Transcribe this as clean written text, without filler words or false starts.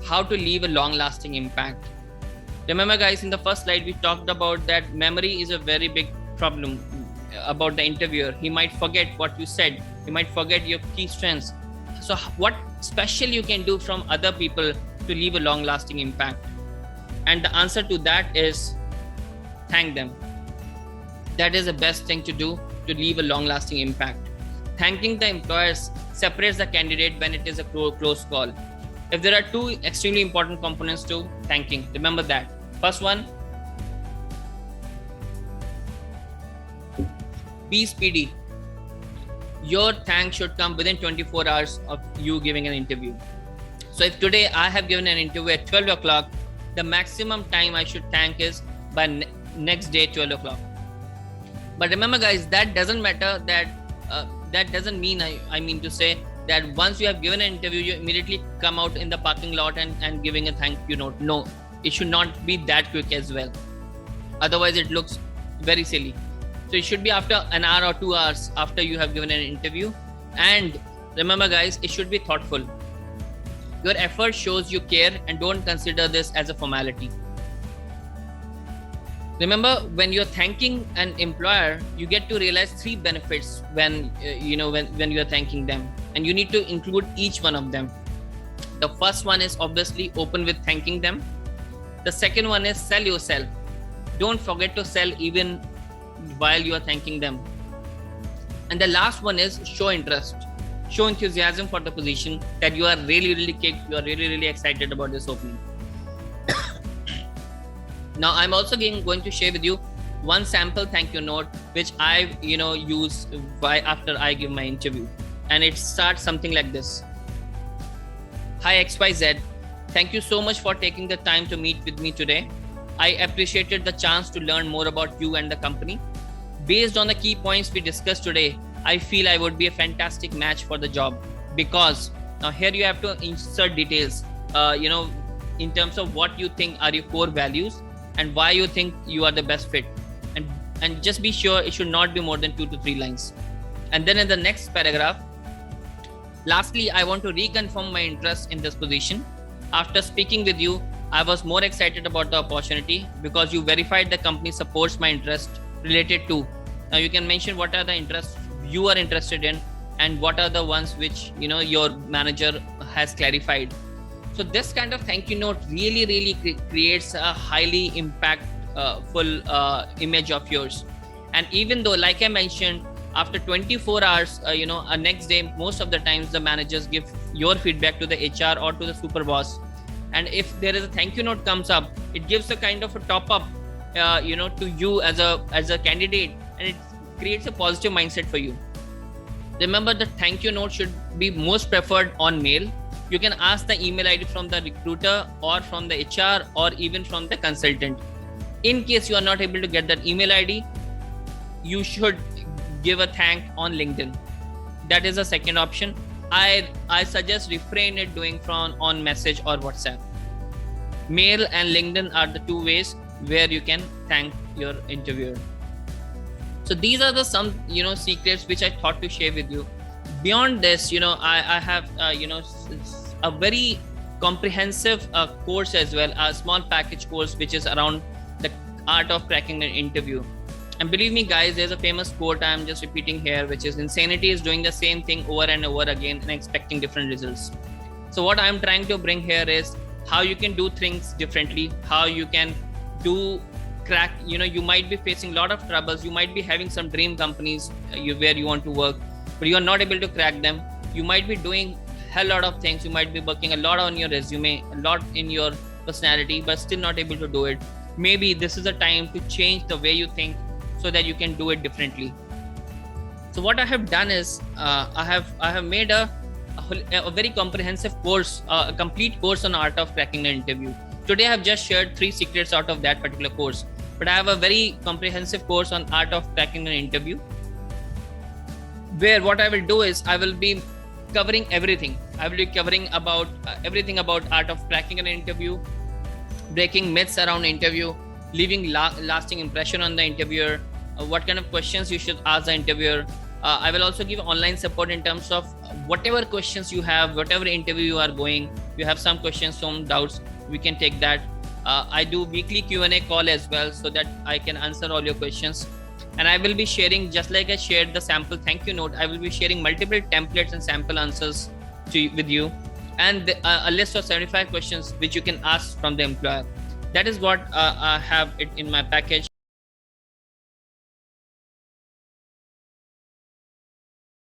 how to leave a long-lasting impact. Remember, guys, in the first slide, we talked about that memory is a very big problem about the interviewer. He might forget what you said. He might forget your key strengths. So what special you can do from other people to leave a long-lasting impact? And the answer to that is thank them. That is the best thing to do to leave a long-lasting impact. Thanking the employers separates the candidate when it is a close call. If there are two extremely important components to thanking, remember that. First one, be speedy. Your thanks should come within 24 hours of you giving an interview. So if today I have given an interview at 12 o'clock, the maximum time I should thank is by next day 12 o'clock. But remember, guys, that doesn't matter. That doesn't mean, I mean to say that once you have given an interview, you immediately come out in the parking lot and giving a thank you note. No, it should not be that quick as well. Otherwise, it looks very silly. So it should be after an hour or 2 hours after you have given an interview. And remember, guys, it should be thoughtful. Your effort shows you care and don't consider this as a formality. Remember, when you're thanking an employer, you get to realize 3 benefits when you're thanking them, and you need to include each one of them. The first one is obviously open with thanking them. The second one is sell yourself. Don't forget to sell even while you are thanking them. And the last one is show interest. Show enthusiasm for the position, that you are really kicked, you are really excited about this opening. Now, I'm also going to share with you one sample thank you note, which I use after I give my interview. And it starts something like this. Hi XYZ, thank you so much for taking the time to meet with me today. I appreciated the chance to learn more about you and the company. Based on the key points we discussed today, I feel I would be a fantastic match for the job, because now here you have to insert details, in terms of what you think are your core values and why you think you are the best fit. And just be sure it should not be more than 2 to 3 lines. And then in the next paragraph, lastly, I want to reconfirm my interest in this position. After speaking with you, I was more excited about the opportunity because you verified the company supports my interest related to. Now you can mention what are the interests you are interested in and what are the ones which your manager has clarified. So this kind of thank you note really creates a highly impactful image of yours. And even though, like I mentioned, after 24 hours, next day, most of the times the managers give your feedback to the HR or to the super boss. And if there is a thank you note comes up, it gives a kind of a top up, to you as a candidate, and it creates a positive mindset for you. Remember, the thank you note should be most preferred on mail. You can ask the email ID from the recruiter or from the HR or even from the consultant. In case you are not able to get that email ID, you should give a thank on LinkedIn. That is the second option. I suggest refrain it doing from on message or WhatsApp. Mail and LinkedIn are the 2 ways where you can thank your interviewer. So these are the some secrets which I thought to share with you. Beyond this, I have a very comprehensive course as well, a small package course which is around the art of cracking an interview. And believe me, guys, there's a famous quote I'm just repeating here, which is insanity is doing the same thing over and over again and expecting different results. So what I'm trying to bring here is how you can do things differently, how you can crack, you might be facing a lot of troubles. You might be having some dream companies where you want to work, but you are not able to crack them. You might be doing a hell lot of things. You might be working a lot on your resume, a lot in your personality, but still not able to do it. Maybe this is a time to change the way you think so that you can do it differently. So what I have done is I have made a very comprehensive course, a complete course on art of cracking an interview. Today I have just shared 3 secrets out of that particular course, but I have a very comprehensive course on art of cracking an interview, where what I will do is I will be covering everything. I will be covering about everything about art of cracking an interview, breaking myths around interview, leaving lasting impression on the interviewer, what kind of questions you should ask the interviewer, I will also give online support in terms of whatever questions you have, whatever interview you are going, you have some questions, some doubts, we can take that. I do weekly Q&A call as well, so that I can answer all your questions. And I will be sharing, just like I shared the sample thank you note, I will be sharing multiple templates and sample answers with you, and a list of 75 questions which you can ask from the employer. That is what I have it in my package.